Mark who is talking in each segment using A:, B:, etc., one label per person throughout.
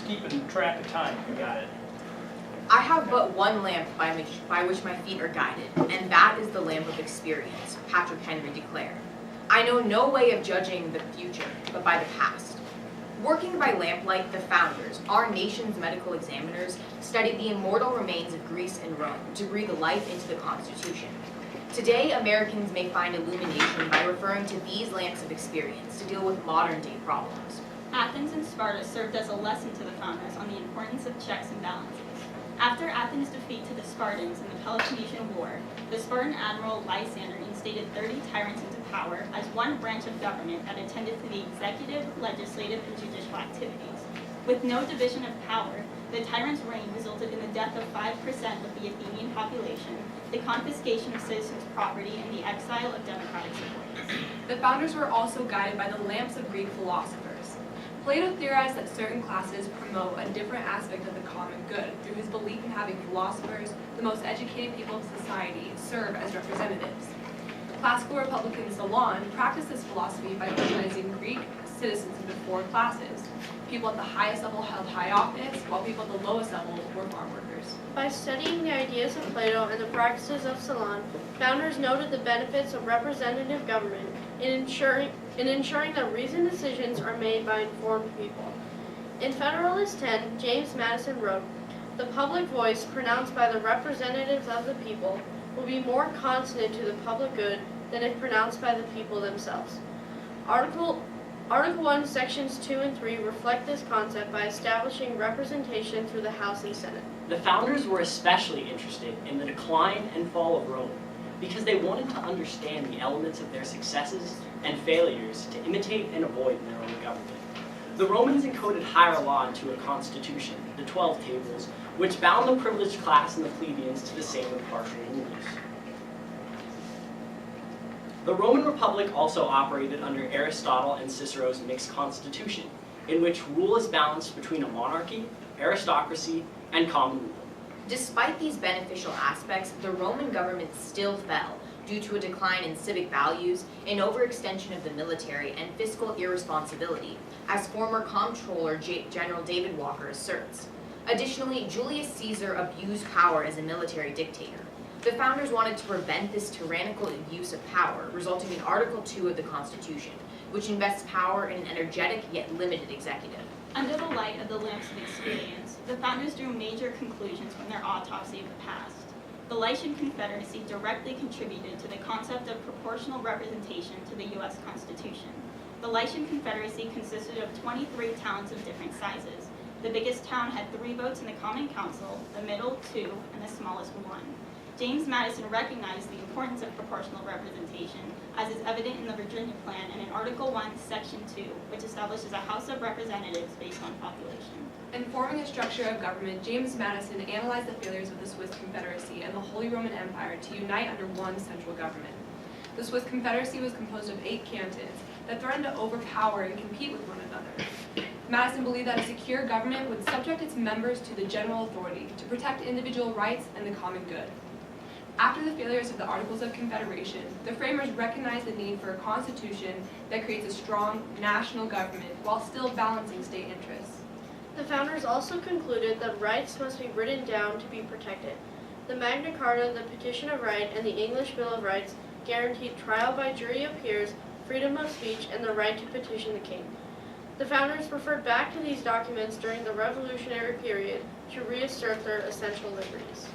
A: just keeping track of time. You got it.
B: I have but one lamp by which my feet are guided, and that is the lamp of experience, Patrick Henry declared. I know no way of judging the future, but by the past. Working by lamplight, the founders, our nation's medical examiners, studied the immortal remains of Greece and Rome to breathe life into the Constitution. Today, Americans may find illumination by referring to these lamps of experience to deal with modern-day problems.
C: Athens and Sparta served as a lesson to the founders on the importance of checks and balances. After Athens' defeat to the Spartans in the Peloponnesian War, the Spartan admiral Lysander instated 30 tyrants into power as one branch of government that attended to the executive, legislative, and judicial activities. With no division of power, the tyrant's reign resulted in the death of 5% of the Athenian population, the confiscation of citizens' property, and the exile of democratic supporters.
D: The founders were also guided by the lamps of Greek philosophers. Plato theorized that certain classes promote a different aspect of the common good through his belief in having philosophers, the most educated people of society, serve as representatives. Classical Republican Solon practiced this philosophy by organizing Greek citizens into 4 classes. People at the highest level held high office, while people at the lowest level were farm workers.
E: By studying the ideas of Plato and the practices of Solon, founders noted the benefits of representative government in ensuring that reasoned decisions are made by informed people. In Federalist 10, James Madison wrote, "The public voice pronounced by the representatives of the people will be more consonant to the public good than if pronounced by the people themselves." Article 1, Sections 2 and 3 reflect this concept by establishing representation through the House and Senate.
F: The founders were especially interested in the decline and fall of Rome because they wanted to understand the elements of their successes and failures to imitate and avoid in their own government. The Romans encoded higher law into a constitution, the 12 Tables, which bound the privileged class and the plebeians to the same impartial rulers. The Roman Republic also operated under Aristotle and Cicero's mixed constitution, in which rule is balanced between a monarchy, aristocracy, and common rule.
B: Despite these beneficial aspects, the Roman government still fell due to a decline in civic values, an overextension of the military, and fiscal irresponsibility, as former Comptroller General David Walker asserts. Additionally, Julius Caesar abused power as a military dictator. The founders wanted to prevent this tyrannical use of power, resulting in Article 2 of the Constitution, which invests power in an energetic yet limited executive.
C: Under the light of the lamps of experience, the founders drew major conclusions from their autopsy of the past. The Lycian Confederacy directly contributed to the concept of proportional representation to the U.S. Constitution. The Lycian Confederacy consisted of 23 towns of different sizes. The biggest town had 3 votes in the Common Council, the middle 2, and the smallest 1. James Madison recognized the importance of proportional representation, as is evident in the Virginia Plan and in Article 1, Section 2, which establishes a House of Representatives based on population.
D: In forming a structure of government, James Madison analyzed the failures of the Swiss Confederacy and the Holy Roman Empire to unite under one central government. The Swiss Confederacy was composed of 8 cantons that threatened to overpower and compete with one another. Madison believed that a secure government would subject its members to the general authority to protect individual rights and the common good. After the failures of the Articles of Confederation, the framers recognized the need for a constitution that creates a strong national government while still balancing state interests.
E: The founders also concluded that rights must be written down to be protected. The Magna Carta, the Petition of Right, and the English Bill of Rights guaranteed trial by jury of peers, freedom of speech, and the right to petition the king. The founders referred back to these documents during the Revolutionary period to reassert their essential liberties.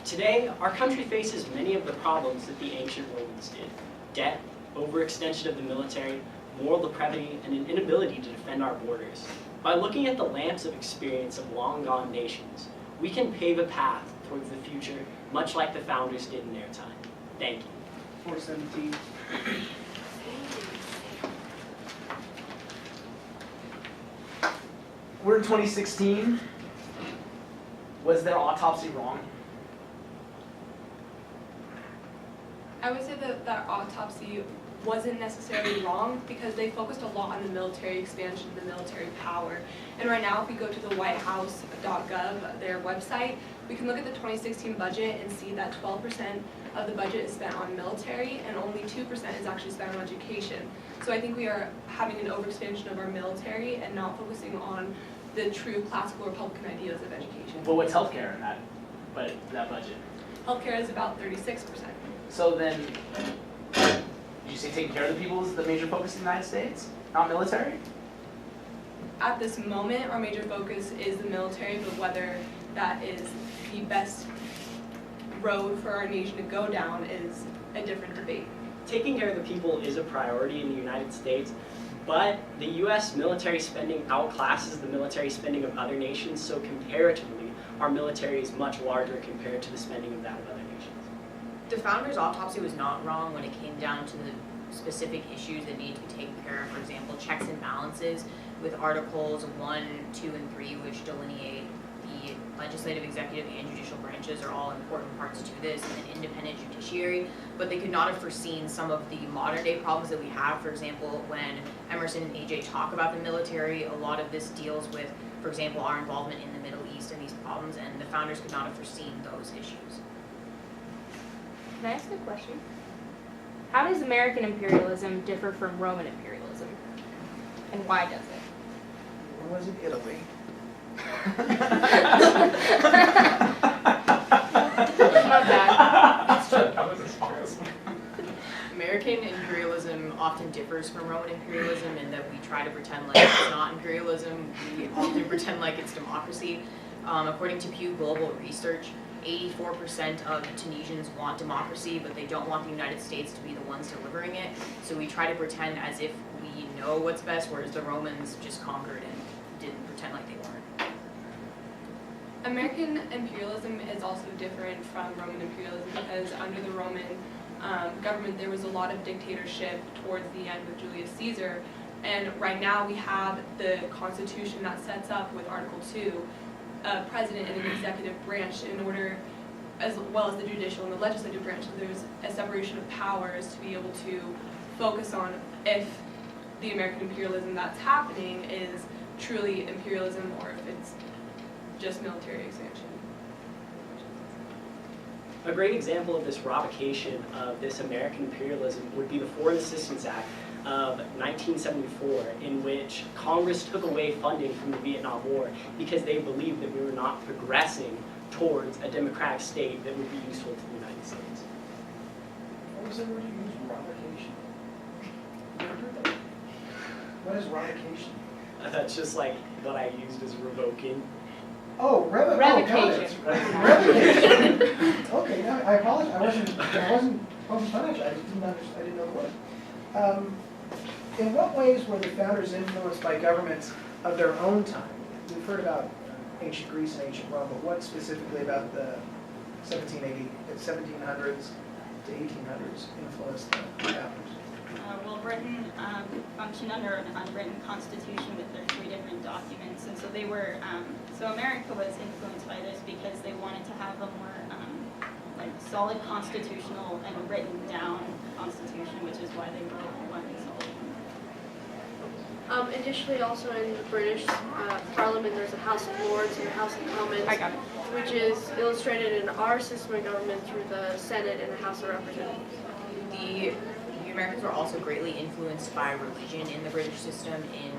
F: Today, our country faces many of the problems that the ancient Romans did: debt, overextension of the military, moral depravity, and an inability to defend our borders. By looking at the lamps of experience of long-gone nations, we can pave a path towards the future, much like the founders did in their time. Thank you.
A: 417.
G: We're in 2016. Was their autopsy wrong?
D: I would say that that autopsy wasn't necessarily wrong because they focused a lot on the military expansion, the military power. And right now, if we go to the whitehouse.gov, their website, we can look at the 2016 budget and see that 12% of the budget is spent on military and only 2% is actually spent on education. So I think we are having an overexpansion of our military and not focusing on the true classical Republican ideas of education.
G: But what's healthcare in that budget?
D: Healthcare is about 36%.
G: So then, did you say taking care of the people is the major focus in the United States, not military?
D: At this moment, our major focus is the military, but whether that is the best road for our nation to go down is a different debate.
F: Taking care of the people is a priority in the United States, but the U.S. military spending outclasses the military spending of other nations, so comparatively, our military is much larger compared to the spending of that of other nations.
B: The founder's autopsy was not wrong when it came down to the specific issues that need to be taken care of. For example, checks and balances with Articles 1, 2, and 3, which delineate the legislative, executive, and judicial branches are all important parts to this, and an independent judiciary. But they could not have foreseen some of the modern day problems that we have. For example, when Emerson and AJ talk about the military, a lot of this deals with, for example, our involvement in the Middle East and these problems, and the founders could not have foreseen those issues.
H: Can I ask a question? How does American imperialism differ from Roman imperialism? And why does it?
I: When was it Italy?
H: My bad.
G: That was a pause.
B: American imperialism often differs from Roman imperialism in that we try to pretend like it's not imperialism. We often pretend like it's democracy. According to Pew Global Research, 84% of Tunisians want democracy, but they don't want the United States to be the ones delivering it. So we try to pretend as if we know what's best, whereas the Romans just conquered and didn't pretend like they weren't.
D: American imperialism is also different from Roman imperialism because under the Roman government there was a lot of dictatorship towards the end with Julius Caesar, and right now we have the Constitution that sets up with Article 2 a president and an executive branch in order, as well as the judicial and the legislative branch, so there's a separation of powers to be able to focus on if the American imperialism that's happening is truly imperialism or if it's just military expansion.
F: A great example of this provocation of this American imperialism would be the Foreign Assistance Act of 1974, in which Congress took away funding from the Vietnam War because they believed that we were not progressing towards a democratic state that would be useful to the United States.
I: What was the word you used? Revocation. Never heard that. What is revocation?
F: That's just like what I used as revoking.
I: Oh,
H: Revocation.
I: Revocation. Okay, no, I apologize. I wasn't financial. I just didn't understand. I didn't know the word. In what ways were the founders influenced by governments of their own time? We've heard about ancient Greece and ancient Rome, but what specifically about the 1700s to 1800s influenced the founders?
C: Well, Britain functioned under an unwritten constitution with their 3 different documents, and so they were, so America was influenced by this because they wanted to have a more like solid constitutional and written down constitution, which is why they wrote one solid one.
E: Additionally, also in the British Parliament, there's a House of Lords and a House of Commons,
H: I got it.
E: which is illustrated in our system of government through the Senate and the House of Representatives.
B: The Americans were also greatly influenced by religion in the British system. In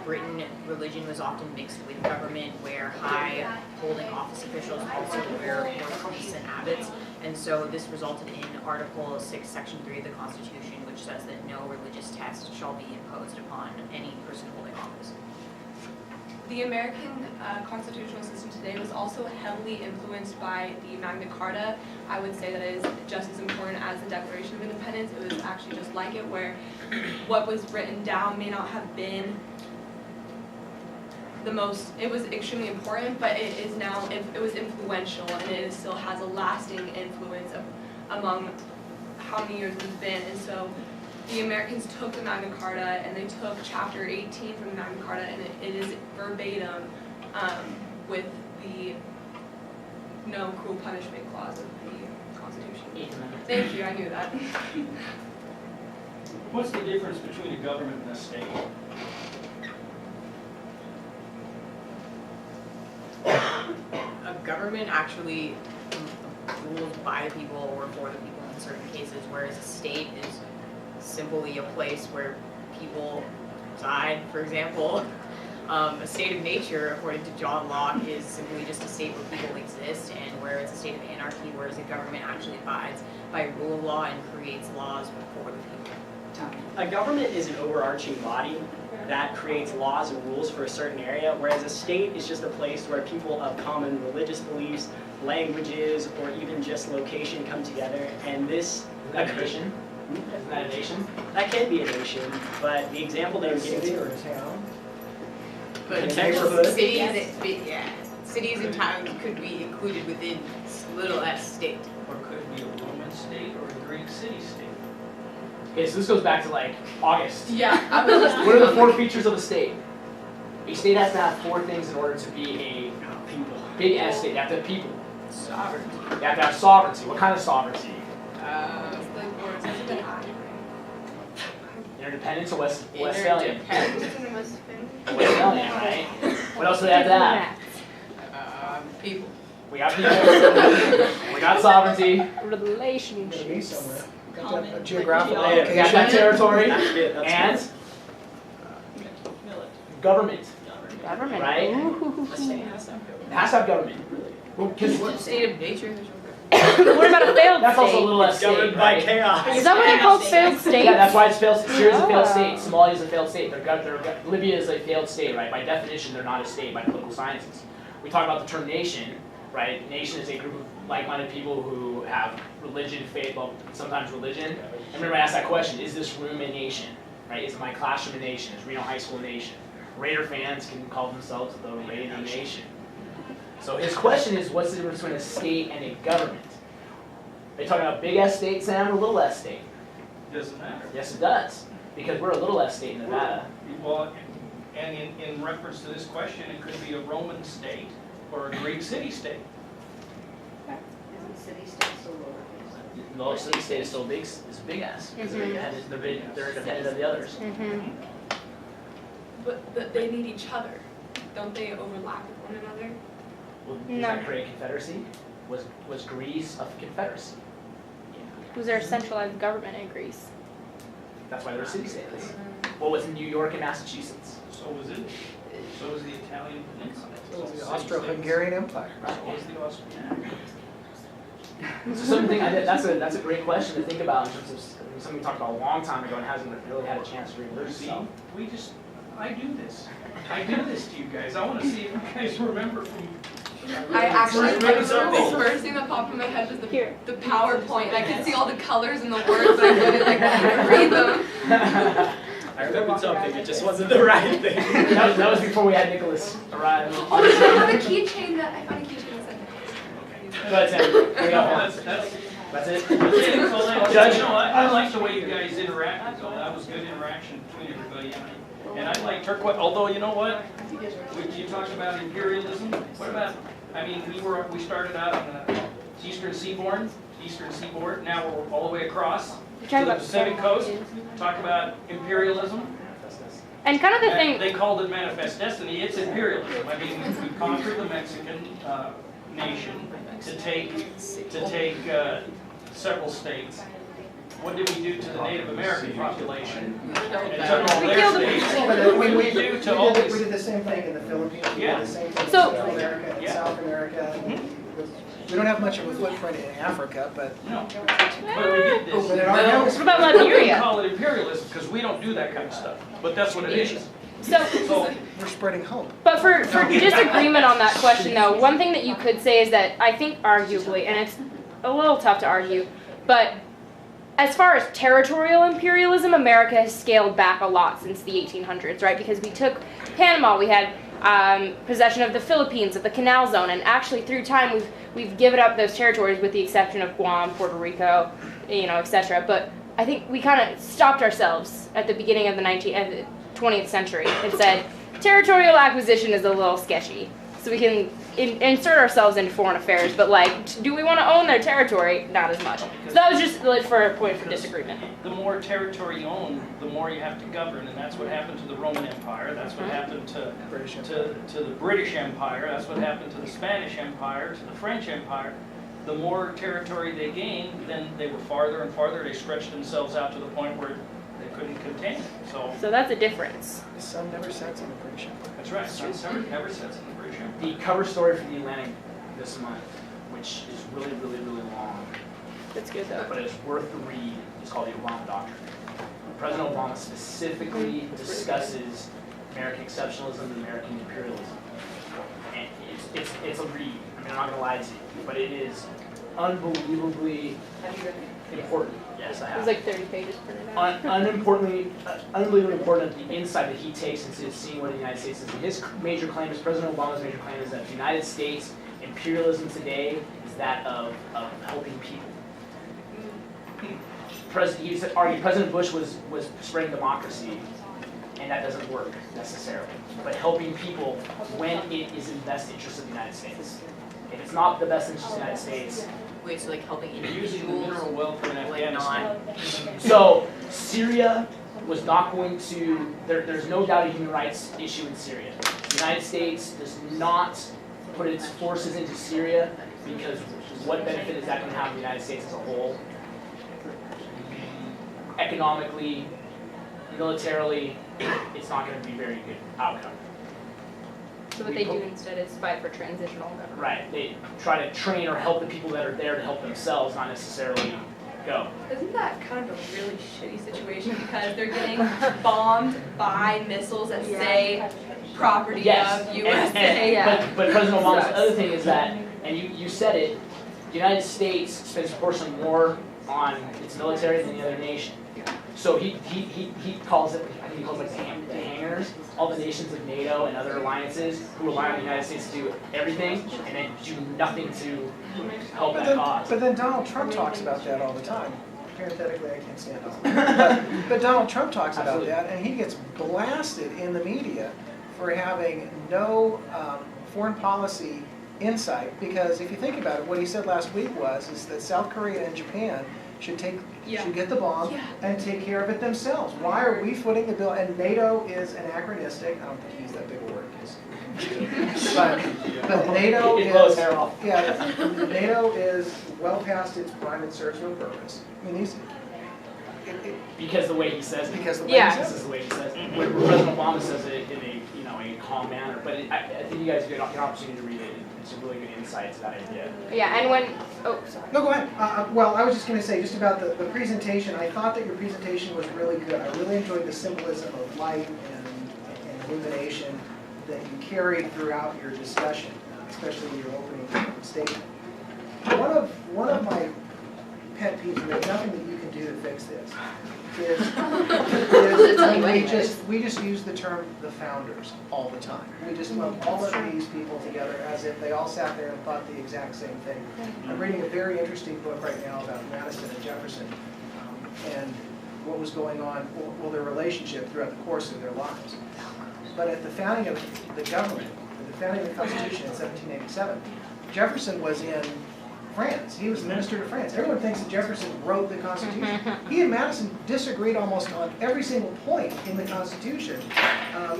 B: Britain, religion was often mixed with government, where high holding office officials also were priests and abbots. And so this resulted in Article 6, Section 3 of the Constitution, which says that no religious test shall be imposed upon any person holding office.
D: The American constitutional system today was also heavily influenced by the Magna Carta. I would say that it is just as important as the Declaration of Independence. It was actually just like it, where what was written down may not have been the most, it was extremely important, but it is now, it was influential, and it still has a lasting influence among how many years it's been. And so the Americans took the Magna Carta and they took Chapter 18 from the Magna Carta, and it is verbatim with the no cruel punishment clause of the Constitution. Thank you, I knew that.
J: What's the difference between a government and a state?
B: A government actually rules by the people or for the people in certain cases, whereas a state is simply a place where people reside, for example. A state of nature, according to John Locke, is simply just a state where people exist, and where it's a state of anarchy, whereas a government actually abides by rule of law and creates laws for the people.
F: A government is an overarching body that creates laws and rules for a certain area, whereas a state is just a place where people of common religious beliefs, languages, or even just location come together, and this...
G: Isn't that a nation? Isn't that a nation?
F: That can be a nation, but the example they were getting
I: City
F: to...
I: or a town?
B: But
F: Neighborhood.
B: cities and towns could be included within little s state.
J: Or could it be a Roman state or a Greek city-state?
G: Okay, so this goes back to like August.
D: Yeah, I was just
G: What are the 4 features of a state? A state has to have 4 things in order to be a big S state. You have to have people.
B: Sovereignty.
G: You have to have sovereignty. What kind of sovereignty? Interdependence or Westphalian? Westphalian, right? What else do they have to have?
B: People.
G: We got people. We got sovereignty.
I: Gotta be
H: Relationships.
I: somewhere. Got to have a geographical
F: Yeah,
G: We got
I: location.
G: that territory.
F: That's
G: And government.
H: Government.
G: Right?
H: Ooh.
B: A state has to have
G: It has to have government. Well, 'cause
B: state of nature.
H: What about a failed
G: that's also a
H: state?
G: little less
F: It's
G: state,
F: governed by
G: right?
F: chaos.
H: Is that what they call failed states?
G: Yeah, that's why it's failed. Syria's a failed
H: Oh.
G: state. Somalia is a failed state. Libya is a failed state, right? By definition, they're not a state by political sciences. We talk about the term nation, right? Nation is a group of like-minded people who have religion, faith, well, sometimes religion. And remember, I asked that question: is this room a nation? Right? Is my classroom a nation? Is Reno High School a nation? Raider fans can call themselves the Raider Nation. So his question is, what's the difference between a state and a government? Are you talking about big S state, Sam, or little S state?
J: Doesn't matter.
G: Yes, it does, because we're a little S state in Nevada.
J: Well, and in reference to this question, it could be a Roman state or a Greek city-state.
G: The city state is still big, is big S, because they're independent of the others.
H: Mm-hmm.
D: But they need each other. Don't they overlap with one another?
G: Well, does
H: No.
G: that create a confederacy? Was Greece a confederacy?
H: Was there a centralized government in Greece?
G: That's why they're city states. What was New York and Massachusetts?
J: So was it. So was the Italian peninsula.
I: It was the Austro-Hungarian Empire.
J: So was the Austrian.
G: So something that's a great question to think about in terms of something we talked about a long time ago and hasn't really had a chance to reverse
J: See,
G: itself.
J: I do this. I do this to you guys. I want to see if you guys remember from.
D: I actually,
J: Remember
D: the
J: something.
D: first thing that popped in my head was
H: Here.
D: the PowerPoint. I could see all the colors and the words, but I couldn't read them.
F: I remembered something, it just wasn't the right thing.
G: That was before we had Nicholas arrive.
D: Oh, did I have a keychain that I found a keychain that said
G: Go ahead, Sam. There you go.
J: That's
G: That's it.
J: Well, then,
G: Judge?
J: you know, I like the way you guys interacted, though. That was good interaction between everybody. And I liked her, although, you know what? You talked about imperialism. What about, I mean, we started out on the eastern seaboard. Now we're all the way across to the Pacific coast. Talk about imperialism.
H: And kind of the
J: And
H: thing,
J: they called it manifest destiny. It's imperialism. I mean, we conquered the Mexican nation to take several states. What did we do to the Native American population? And took all
H: We
J: their
H: killed them.
J: states.
I: But
J: What did we do to all
I: we
J: these?
I: did the same thing in the Philippines, we
J: Yeah.
I: did the same thing in
H: So-
I: Central America and
J: Yeah.
I: South America. We don't have much of a footprint in Africa, but
J: No. But we did this.
I: in our house,
H: what about
J: We
H: Liberia?
J: call it imperialism because we don't do that kind of stuff. But that's what it is.
H: So,
J: So,
I: we're spreading hope.
H: but for disagreement on that question though, one thing that you could say is that I think arguably, and it's a little tough to argue, but as far as territorial imperialism, America has scaled back a lot since the 1800s, right? Because we took Panama, we had possession of the Philippines, of the Canal Zone, and actually through time we've given up those territories with the exception of Guam, Puerto Rico, etc. But I think we kind of stopped ourselves at the beginning of the 20th century and said territorial acquisition is a little sketchy, so we can insert ourselves into foreign affairs, but like, do we want to own their territory? Not as much. So that was just like, for a point for disagreement.
J: the more territory you own, the more you have to govern, and that's what happened to the Roman Empire. That's what happened to the British Empire. That's what happened to the Spanish Empire, to the French Empire. The more territory they gained, then they were farther and farther. They stretched themselves out to the point where They couldn't contain it, so,
H: So that's a difference.
I: The sun never sets on the British Empire.
J: that's right, sun never sets in the British Empire.
G: The cover story for the Atlantic this month, which is really, really, really long,
H: That's good though.
G: but it's worth the read, is called the Obama Doctrine. President Obama specifically discusses American exceptionalism and American imperialism. And it's a read. I mean, I'm not going to lie to you, but it is unbelievably important. Yes, I
H: It
G: have.
H: was like 30 pages printed out.
G: Unbelievably important the insight that he takes into seeing what the United States is. And his major claim is, President Obama's major claim is that the United States imperialism today is that of helping people. He argued President Bush was spreading democracy, and that doesn't work necessarily. But helping people when it is in the best interest of the United States. If it's not the best interest of the United States,
B: Wait, so like helping
J: Using the
B: individuals,
J: mineral wealth in
B: like
J: Afghanistan.
B: not,
G: so Syria was not going to, there's no doubt a human rights issue in Syria. The United States does not put its forces into Syria because what benefit is that going to have the United States as a whole? Economically, militarily, it's not going to be a very good outcome.
H: So what they do instead is fight for transitional government.
G: Right, they try to train or help the people that are there to help themselves, not necessarily go.
D: Isn't that kind of a really shitty situation because they're getting bombed by missiles that say property
G: Yes,
D: of USA?
H: Yeah.
G: but President Obama's
D: Sucks.
G: other thing is that, and you said it, the United States spends proportionally more on its military than the other nation. So he calls it, I think he calls it like the hangers, all the nations of NATO and other alliances who rely on the United States to do everything and then do nothing to help that cause.
I: But then Donald Trump talks about that all the time. Parenthetically, I can't stand Donald. But Donald Trump talks about
G: Absolutely.
I: that, and he gets blasted in the media for having no foreign policy insight. Because if you think about it, what he said last week is that South Korea and Japan should get the bomb and take care of it themselves. Why are we footing the bill? And NATO is anachronistic. I don't think he's that big a word. But NATO
G: It blows
I: is
G: hair off.
I: NATO is well past its prime and serves no purpose. I mean,
G: Because the way he says it.
I: because the way
H: Yeah.
I: he
G: This
I: says
G: is
I: it.
G: the way he says it. Where President Obama says it in a a calm manner. But I think you guys get an opportunity to read it. It's a really good insight to that idea.
H: Yeah, and when, oh, sorry.
I: No, go ahead. Well, I was just going to say, just about the presentation, I thought that your presentation was really good. I really enjoyed the symbolism of light and illumination that you carried throughout your discussion, especially your opening statement. One of my pet peeves, and there's nothing that you can do to fix this, is we just use the term the founders all the time. We just lump all of these people together as if they all sat there and thought the exact same thing. I'm reading a very interesting book right now about Madison and Jefferson and what was going on, well, their relationship throughout the course of their lives. But at the founding of the government, at the founding of the Constitution in 1787, Jefferson was in France. He was the minister to France. Everyone thinks that Jefferson wrote the Constitution. He and Madison disagreed almost on every single point in the Constitution.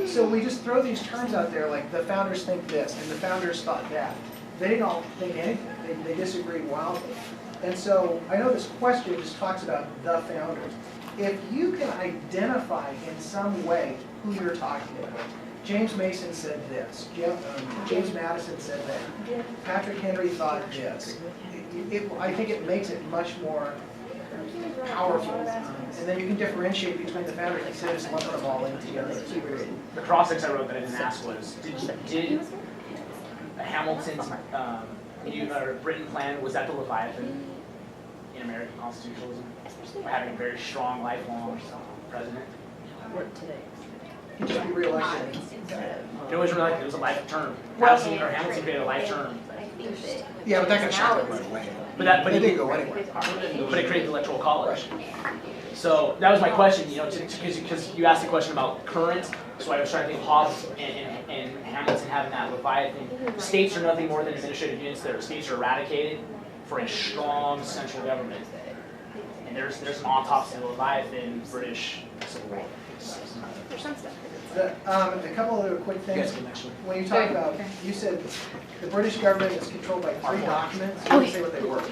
I: So we just throw these terms out there like the founders think this and the founders thought that. They didn't all think anything. They disagreed wildly. And so I know this question just talks about the founders. If you can identify in some way who you're talking about, James Mason said this, James Madison said that, Patrick Henry thought this. I think it makes it much more powerful. And then you can differentiate between the founders instead of just lumping them all in together.
G: The cross-ex I wrote that I didn't ask was, did Hamilton's Britain plan, was that the Leviathan in American constitutionalism? By having a very strong, lifelong president?
I: He'd just be reelected.
G: It was really like, it was a life term. Hamilton created a life term.
I: Yeah, but that got shot down right away.
G: But
I: It didn't go anywhere.
G: But it created the electoral college. So that was my question, because you asked the question about current, so I was trying to think Hobbes and Hamilton having that Leviathan. States are nothing more than administrative units that states are eradicated for a strong central government. And there's an autopsy of the Leviathan British Civil War.
H: There's some stuff.
I: A couple other quick things. When you talk about, you said the British government is controlled by 3 documents. You didn't say what they were.